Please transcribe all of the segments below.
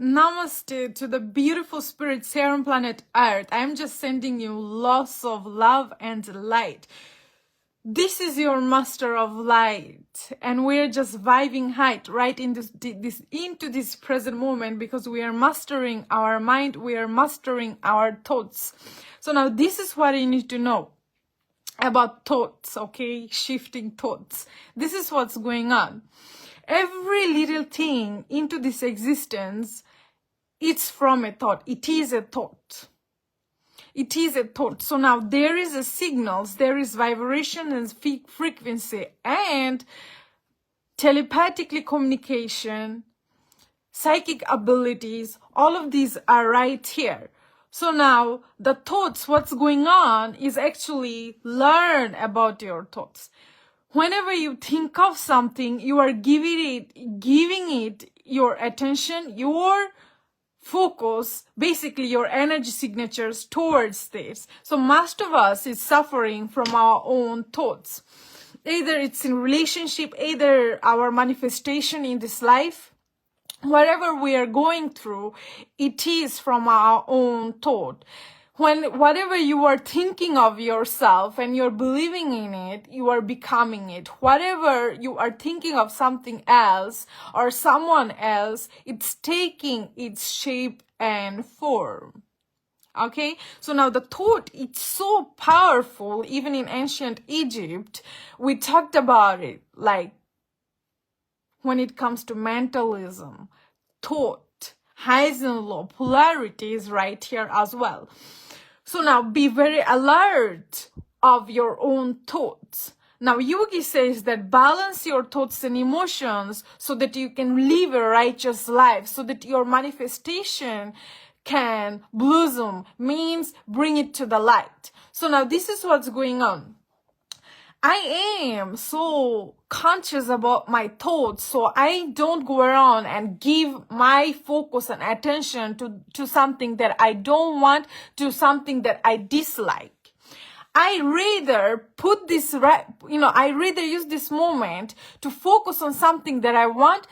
Namaste to the beautiful spirits here on planet Earth. I'm just sending you lots of love and light. This is your master of light, and we're just vibing right into this present moment, because we are mastering our mind, we are mastering our thoughts. So now this is what you need to know about thoughts, okay? Shifting thoughts. This is what's going on. Every little thing into this existence, it's from a thought. It is a thought. It is a thought. So now there is a signals, there is vibration and frequency, and telepathically communication, psychic abilities, all of these are right here. So now the thoughts, what's going on is actually learn about your thoughts. Whenever you think of something, you are giving it your attention, your focus, basically your energy signatures towards this. So most of us is suffering from our own thoughts. Either it's in relationship, either our manifestation in this life, whatever we are going through, it is from our own thought. Whatever you are thinking of yourself and you're believing in it, you are becoming it. Whatever you are thinking of something else or someone else, it's taking its shape and form. Okay, so now the thought, it's so powerful. Even in ancient Egypt, we talked about it, like when it comes to mentalism, thought, highs and low, polarity is right here as well. So now be very alert of your own thoughts. Now Yogi says that balance your thoughts and emotions so that you can live a righteous life, so that your manifestation can blossom, means bring it to the light. So now this is what's going on. I am so conscious about my thoughts, so I don't go around and give my focus and attention to something that I don't want, to something that I dislike. I rather put this I rather use this moment to focus on something that I want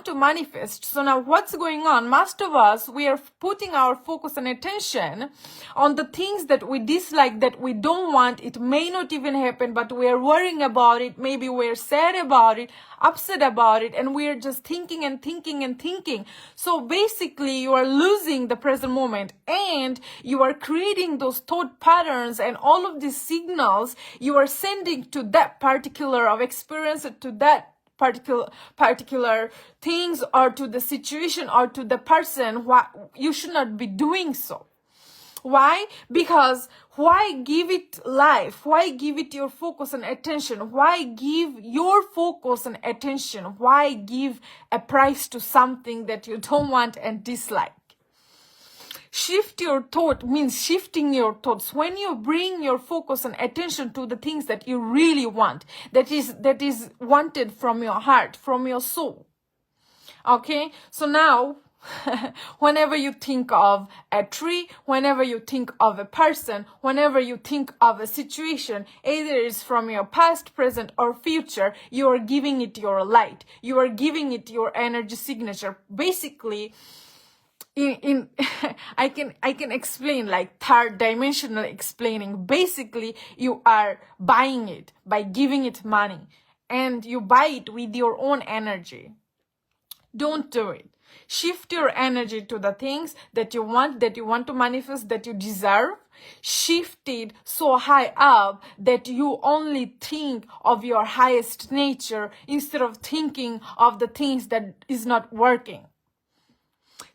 to manifest. So now what's going on? Most of us, we are putting our focus and attention on the things that we dislike, that we don't want. It may not even happen, but we are worrying about it. Maybe we're sad about it, upset about it, and we're just thinking and thinking and thinking. So basically you are losing the present moment, and you are creating those thought patterns, and all of these signals you are sending to that particular of experience, to that particular things, or to the situation, or to the person. You should not be doing so. Why? Because why give it life? Why give it your focus and attention? Why give your focus and attention? Why give a price to something that you don't want and dislike? Shift your thought means shifting your thoughts. When you bring your focus and attention to the things that you really want, that is wanted from your heart, from your soul. Okay? So now, whenever you think of a tree, whenever you think of a person, whenever you think of a situation, either it's from your past, present, or future, you are giving it your light. You are giving it your energy signature. Basically, I can explain, like third dimensional explaining. Basically, you are buying it by giving it money, and you buy it with your own energy. Don't do it. Shift your energy to the things that you want to manifest, that you deserve. Shift it so high up that you only think of your highest nature instead of thinking of the things that is not working.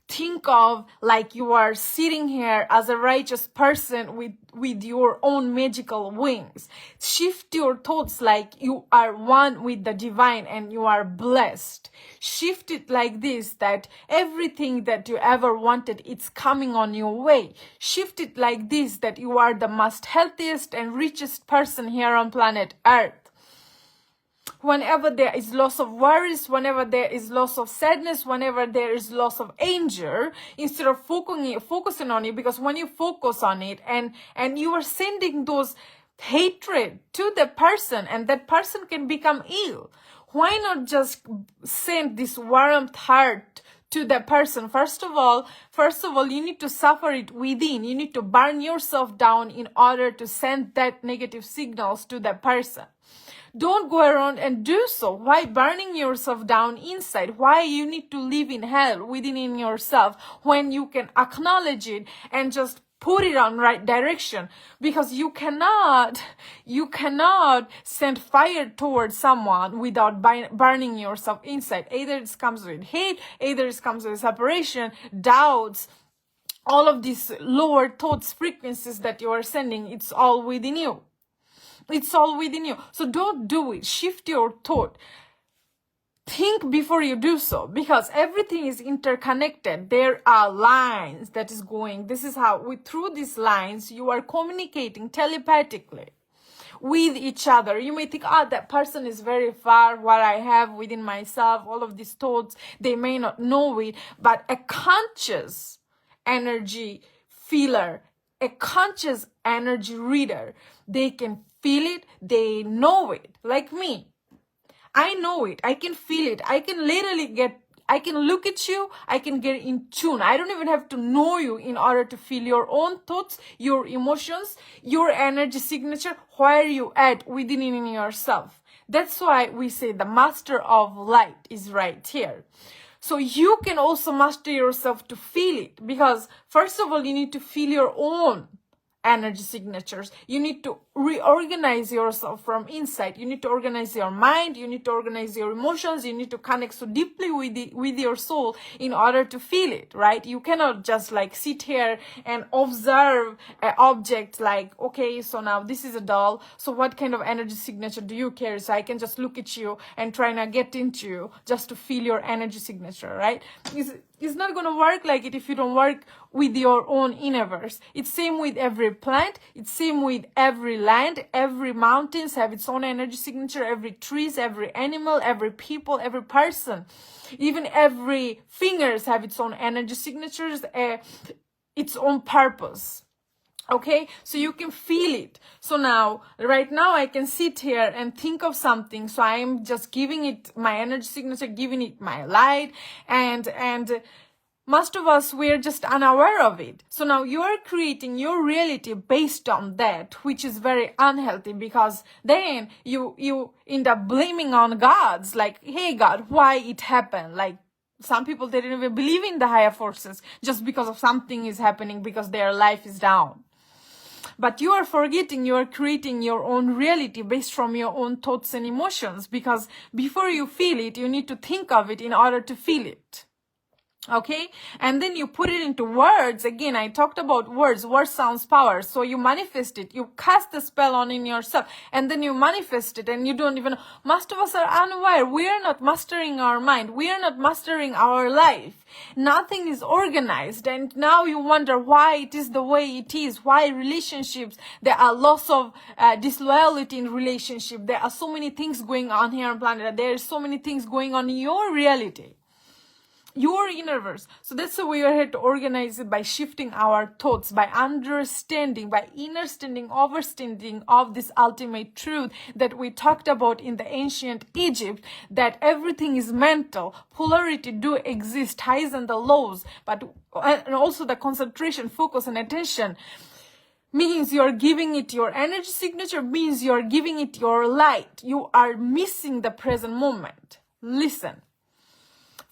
Think of like you are sitting here as a righteous person with your own magical wings. Shift your thoughts like you are one with the divine and you are blessed. Shift it like this, that everything that you ever wanted, it's coming on your way. Shift it like this, that you are the most healthiest and richest person here on planet Earth. Whenever there is loss of worries, whenever there is loss of sadness, whenever there is loss of anger, instead of focusing on it, because when you focus on it and you are sending those hatred to the person, and that person can become ill, why not just send this warm heart to the person. First of all, you need to suffer it within. You need to burn yourself down in order to send that negative signals to the person. Don't go around and do so. Why burning yourself down inside? Why you need to live in hell within in yourself when you can acknowledge it and just put it on right direction? Because you cannot send fire towards someone without burning yourself inside. Either it comes with hate, either it comes with separation, doubts, all of these lower thoughts, frequencies that you are sending. It's all within you. It's all within you. So don't do it. Shift your thought. Think before you do so, because everything is interconnected. There are lines that is going. This is how through these lines, you are communicating telepathically with each other. You may think, that person is very far, what I have within myself, all of these thoughts, they may not know it, but a conscious energy feeler, a conscious energy reader, they can feel it, they know it. Like me, I know it, I can feel it, I can look at you, I can get in tune. I don't even have to know you in order to feel your own thoughts, your emotions, your energy signature, where you at within in yourself. That's why we say the master of light is right here. So you can also master yourself to feel it, because first of all, you need to feel your own energy signatures. You need to reorganize yourself from inside. You need to organize your mind. You need to organize your emotions. You need to connect so deeply with your soul in order to feel it, right? You cannot just like sit here and observe an object like, okay, so now this is a doll. So what kind of energy signature do you carry? So I can just look at you and try to get into you just to feel your energy signature, right? It's not going to work like it if you don't work with your own universe. It's same with every plant. It's same with every land. Every mountains have its own energy signature. Every trees, every animal, every people, every person. Even every fingers have its own energy signatures, its own purpose. Okay, so you can feel it. So now, right now, I can sit here and think of something. So I'm just giving it my energy signature, giving it my light, and most of us, we're just unaware of it. So now you are creating your reality based on that, which is very unhealthy, because then you end up blaming on gods, like, hey God, why it happened? Like, some people, they don't even believe in the higher forces just because of something is happening, because their life is down. But you are forgetting you are creating your own reality based from your own thoughts and emotions, because before you feel it, you need to think of it in order to feel it. Okay, and then you put it into words. Again, I talked about words. Words sounds power. So you manifest it. You cast the spell on in yourself, and then you manifest it, and you don't even. Most of us are unaware. We are not mastering our mind. We are not mastering our life. Nothing is organized, and now you wonder why it is the way it is. Why relationships, there are loss of disloyalty in relationship. There are so many things going on here on planet. There are so many things going on in your reality, your universe. So that's why we are here to organize it by shifting our thoughts, by understanding, by understanding of this ultimate truth that we talked about in the ancient Egypt, that everything is mental. Polarity do exist, highs and the lows, and also the concentration, focus, and attention means you're giving it your energy signature, means you're giving it your light. You are missing the present moment. Listen.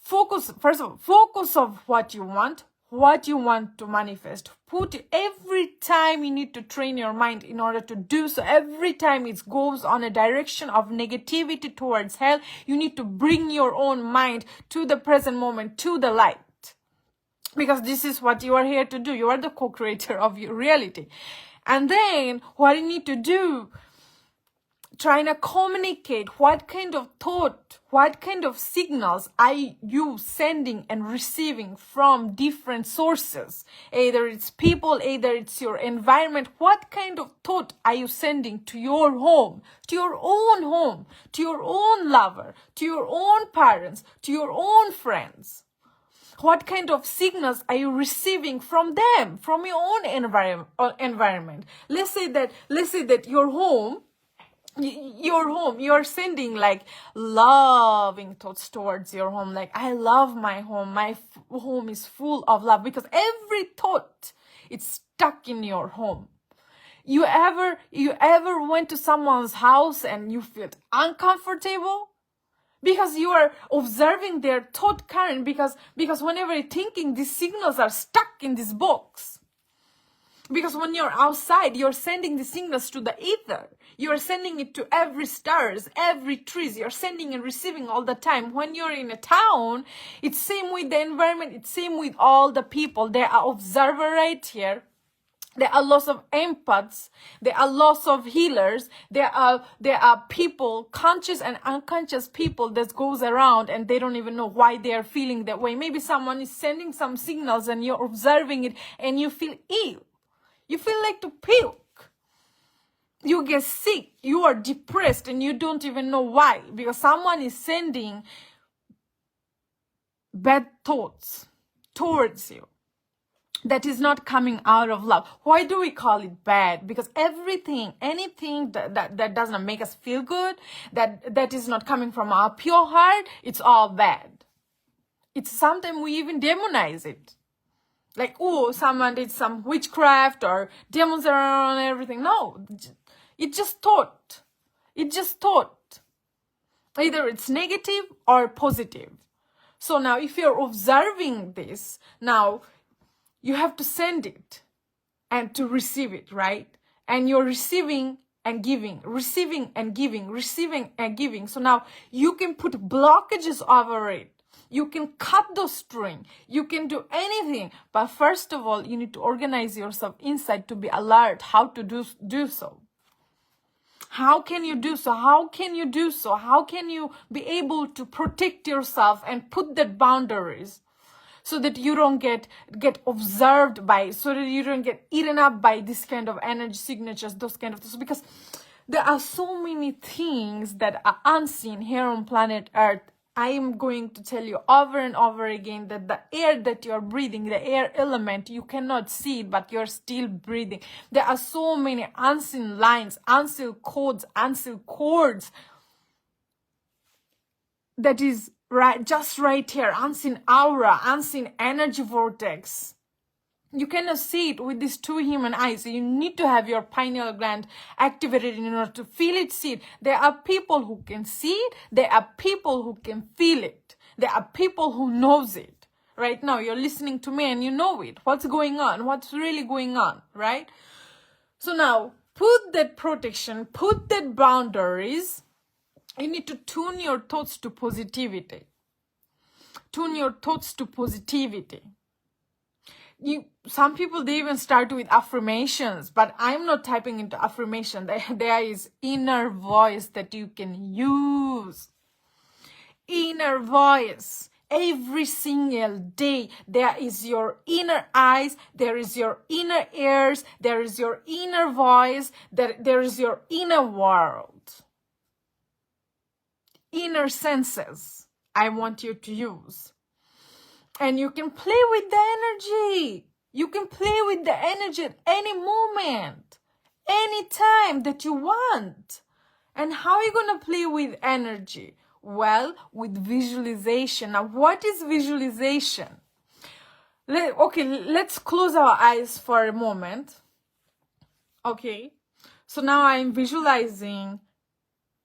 Focus, first of all, focus of what you want to manifest. Put every time you need to train your mind in order to do so. Every time it goes on a direction of negativity towards hell, you need to bring your own mind to the present moment, to the light. Because this is what you are here to do. You are the co-creator of your reality. And then what you need to do, trying to communicate what kind of thought, what kind of signals are you sending and receiving from different sources. Either it's people, either it's your environment. What kind of thought are you sending to your home, to your own lover, to your own parents, to your own friends? What kind of signals are you receiving from them, from your own environment? Let's say that your home, your home, you're sending like loving thoughts towards your home, like I love my home, my home is full of love, because every thought it's stuck in your home. You ever went to someone's house and you felt uncomfortable because you are observing their thought current, because whenever you're thinking, these signals are stuck in this box. Because when you're outside, you're sending the signals to the ether. You're sending it to every stars, every trees. You're sending and receiving all the time. When you're in a town, it's same with the environment. It's same with all the people. There are observer right here. There are lots of empaths. There are lots of healers. There are people, conscious and unconscious people that goes around and they don't even know why they are feeling that way. Maybe someone is sending some signals and you're observing it and you feel ill. You feel like to puke. You get sick. You are depressed and you don't even know why. Because someone is sending bad thoughts towards you. That is not coming out of love. Why do we call it bad? Because anything that doesn't make us feel good, that is not coming from our pure heart, it's all bad. It's sometimes we even demonize it. Like, oh, someone did some witchcraft or demons around and everything. No, it just thought. It just thought. Either it's negative or positive. So now if you're observing this, now you have to send it and to receive it, right? And you're receiving and giving, receiving and giving, receiving and giving. So now you can put blockages over it. You can cut those strings. You can do anything. But first of all, you need to organize yourself inside to be alert how to do so. How can you do so? How can you do so? How can you be able to protect yourself and put that boundaries? So that you don't get observed by, so that you don't get eaten up by this kind of energy signatures, those kind of things. Because there are so many things that are unseen here on planet Earth. I am going to tell you over and over again that the air that you're breathing, the air element, you cannot see it, but you're still breathing. There are so many unseen lines, unseen codes, unseen chords that is right, just right here, unseen aura, unseen energy vortex. You cannot see it with these two human eyes. So you need to have your pineal gland activated in order to feel it, see it. There are people who can see it. There are people who can feel it. There are people who knows it. Right now, you're listening to me and you know it. What's going on? What's really going on, right? So now, put that protection, put that boundaries. You need to tune your thoughts to positivity. Tune your thoughts to positivity. Some people, they even start with affirmations, but I'm not typing into affirmation. There is inner voice that you can use. Inner voice. Every single day, there is your inner eyes, there is your inner ears, there is your inner voice, there is your inner world. Inner senses, I want you to use. And you can play with the energy. You can play with the energy at any moment, any time that you want. And how are you going to play with energy? Well, with visualization. Now, what is visualization? Let's close our eyes for a moment. Okay, so now I'm visualizing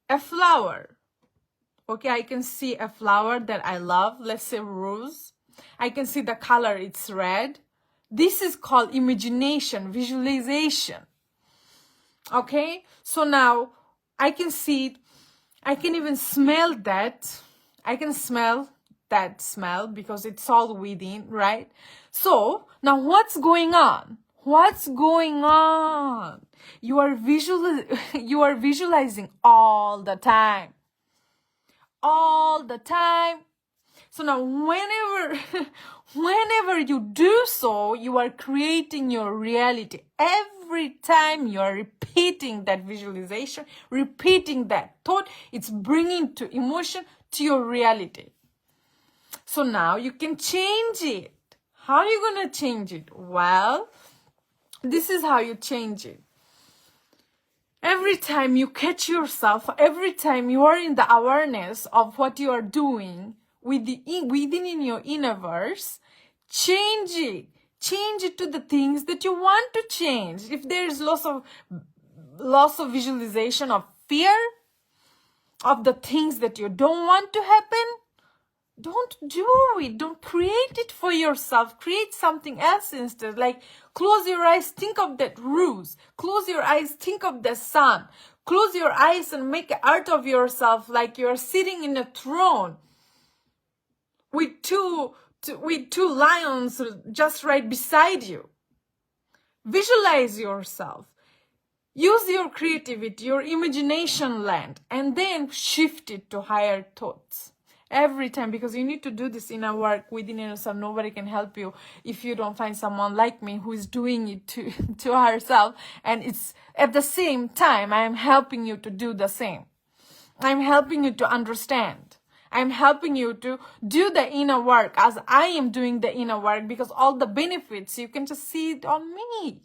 a flower. Okay, I can see a flower that I love. Let's say rose. I can see the color, it's red. This is called imagination, visualization. Okay, so now I can see it. I can even smell that. I can smell that smell because it's all within, right? So now what's going on? What's going on? You are visualizing all the time. All the time. So now whenever you do so, you are creating your reality. Every time you are repeating that visualization, repeating that thought, it's bringing to emotion to your reality. So now you can change it. How are you going to change it? Well, this is how you change it. every time you catch yourself, every time you are in the awareness of what you are doing within in your universe, change it. Change it to the things that you want to change. If there is loss of visualization of fear, of the things that you don't want to happen, don't do it. Don't create it for yourself. Create something else instead. Like, close your eyes, think of that rose. Close your eyes, think of the sun. Close your eyes and make art of yourself like you're sitting in a throne with two lions just right beside you. Visualize yourself. Use your creativity, your imagination land, and then shift it to higher thoughts. Every time, because you need to do this inner work within yourself. Nobody can help you if you don't find someone like me who is doing it to herself. And it's at the same time, I'm helping you to do the same. I'm helping you to understand. I'm helping you to do the inner work as I am doing the inner work, because all the benefits, you can just see it on me.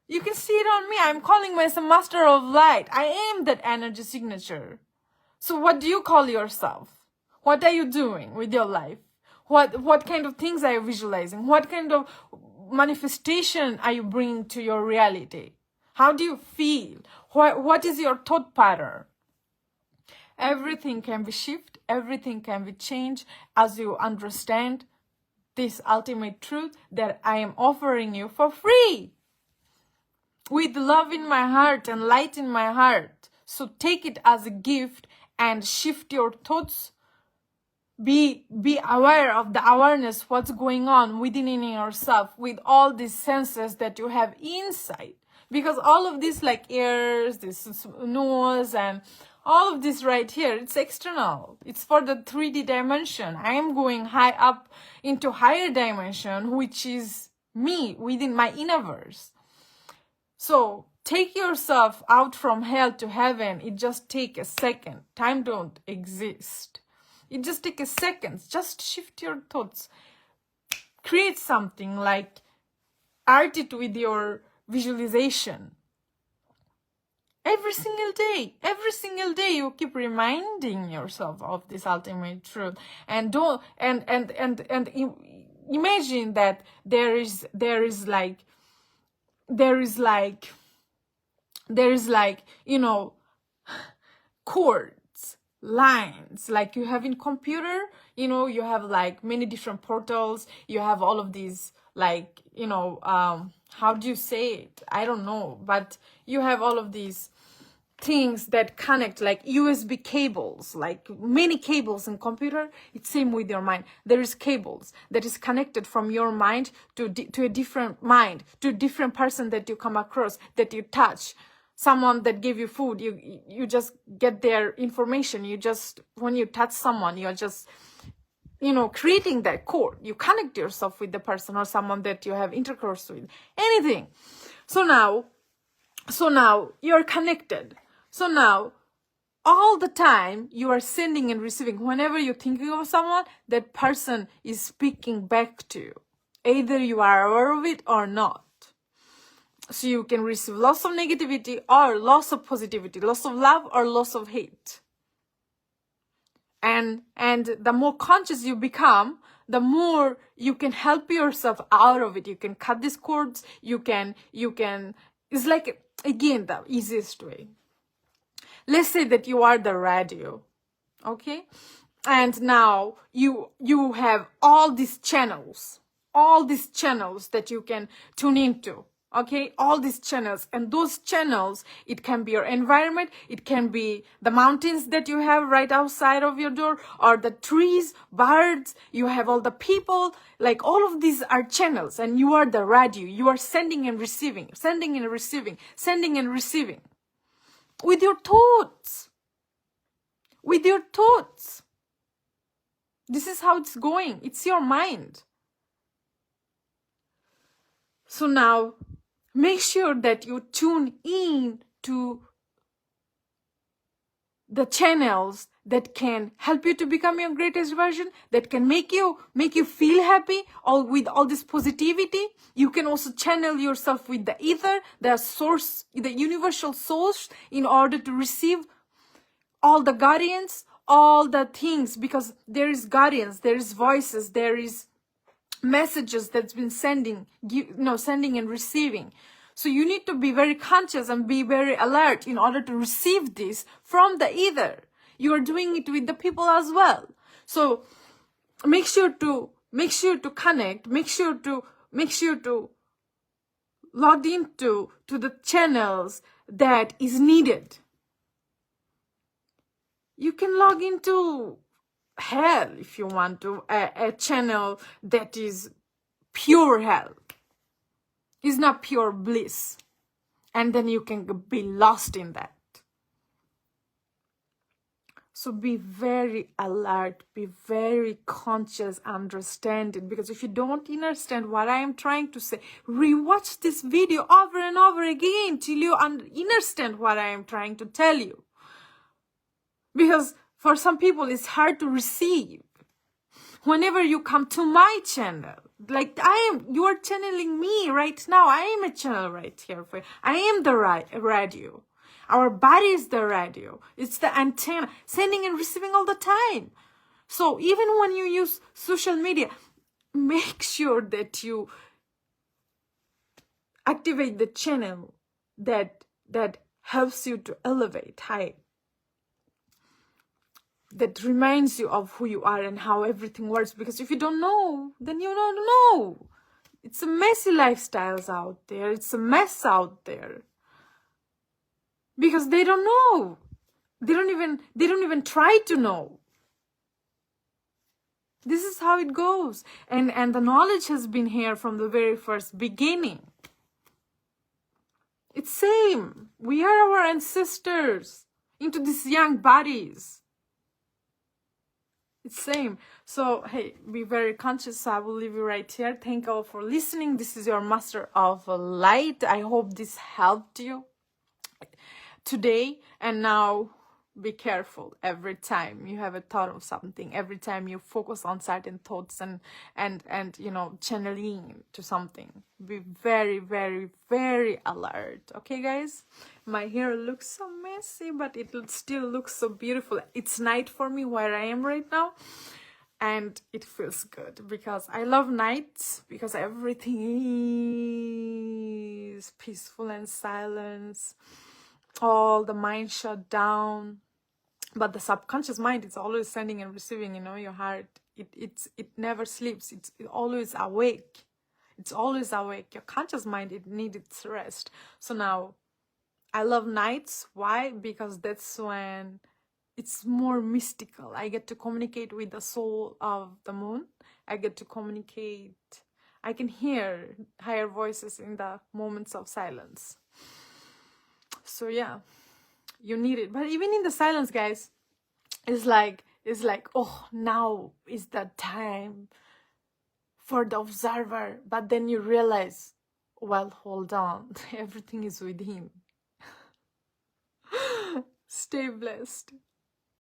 You can see it on me. I'm calling myself Master of Light. I am that energy signature. So what do you call yourself? What are you doing with your life? What kind of things are you visualizing? What kind of manifestation are you bringing to your reality? How do you feel? What is your thought pattern? Everything can be shifted. Everything can be changed as you understand this ultimate truth that I am offering you for free. With love in my heart and light in my heart. So take it as a gift and shift your thoughts. Be aware of the awareness, what's going on within in yourself with all these senses that you have inside. Because all of this, like ears, this nose, and all of this right here, it's external. It's for the 3D dimension. I am going high up into higher dimension, which is me within my universe. So take yourself out from hell to heaven. It just take a second. Time don't exist. It just take a second. Just shift your thoughts. Create something, like art it with your visualization. Every single day you keep reminding yourself of this ultimate truth. And imagine that there is like, you know, chords, lines, like you have in computer. You know, you have like many different portals. You have all of these, like, you know, how do you say it? I don't know, but you have all of these things that connect, like USB cables, like many cables in computer. It's same with your mind. There is cables that is connected from your mind to a different mind, to a different person that you come across, that you touch. Someone that gave you food, you just get their information. You just, when you touch someone, you're just, you know, creating that cord. You connect yourself with the person or someone that you have intercourse with, anything. So now you're connected. So now, all the time, you are sending and receiving. Whenever you're thinking of someone, that person is speaking back to you. Either you are aware of it or not. So you can receive lots of negativity or lots of positivity, lots of love or lots of hate. And the more conscious you become, the more you can help yourself out of it. You can cut these cords. You can, it's like, again, the easiest way. Let's say that you are the radio, okay? And now you have all these channels that you can tune into, okay? All these channels. And those channels, it can be your environment, it can be the mountains that you have right outside of your door, or the trees, birds, you have all the people, like all of these are channels, and you are the radio. You are sending and receiving, sending and receiving, sending and receiving. With your thoughts. With your thoughts. This is how it's going. It's your mind. So now, make sure that you tune in to the channels that can help you to become your greatest version, that can make you feel happy, all with all this positivity. You can also channel yourself with the ether, the source, the universal source, in order to receive all the guardians, all the things, because there is guardians, there is voices, there is messages that's been sending and receiving. So you need to be very conscious and be very alert in order to receive this from the ether. You are doing it with the people as well. So make sure to connect, make sure to log into the channels that is needed. You can log into hell if you want to, a channel that is pure hell, is not pure bliss, and then you can be lost in that. So be very alert, be very conscious, understand it, because if you don't understand what I am trying to say, rewatch this video over and over again till you understand what I am trying to tell you. Because for some people it's hard to receive. Whenever you come to my channel, like you are channeling me right now. I am a channel right here for you. I am the radio. Our body is the radio. It's the antenna, sending and receiving all the time. So even when you use social media, make sure that you activate the channel that helps you to elevate high, that reminds you of who you are and how everything works. Because if you don't know, then you don't know. It's a messy lifestyles out there. It's a mess out there. Because they don't know. They don't even try to know. This is how it goes. And the knowledge has been here from the very first beginning. It's same. We are our ancestors into these young bodies. It's same. So, hey, be very conscious. I will leave you right here. Thank you all for listening. This is your Master of Light. I hope this helped you today. And now be careful every time you have a thought of something, every time you focus on certain thoughts and channeling to something. Be very, very, very alert. Okay, guys? My hair looks so messy, but it still looks so beautiful. It's night for me where I am right now, and it feels good because I love nights, because everything is peaceful and silence. All the mind shut down, but the subconscious mind is always sending and receiving. Your heart, it never sleeps. It's always awake. It's always awake. Your conscious mind, it needs its rest. So now I love nights. Why? Because that's when it's more mystical. I get to communicate with the soul of the moon. I get to communicate. I can hear higher voices in the moments of silence. So yeah, you need it. But even in the silence, guys, it's like, oh, now is the time for the observer. But then you realize, well, hold on, everything is within. Stay blessed.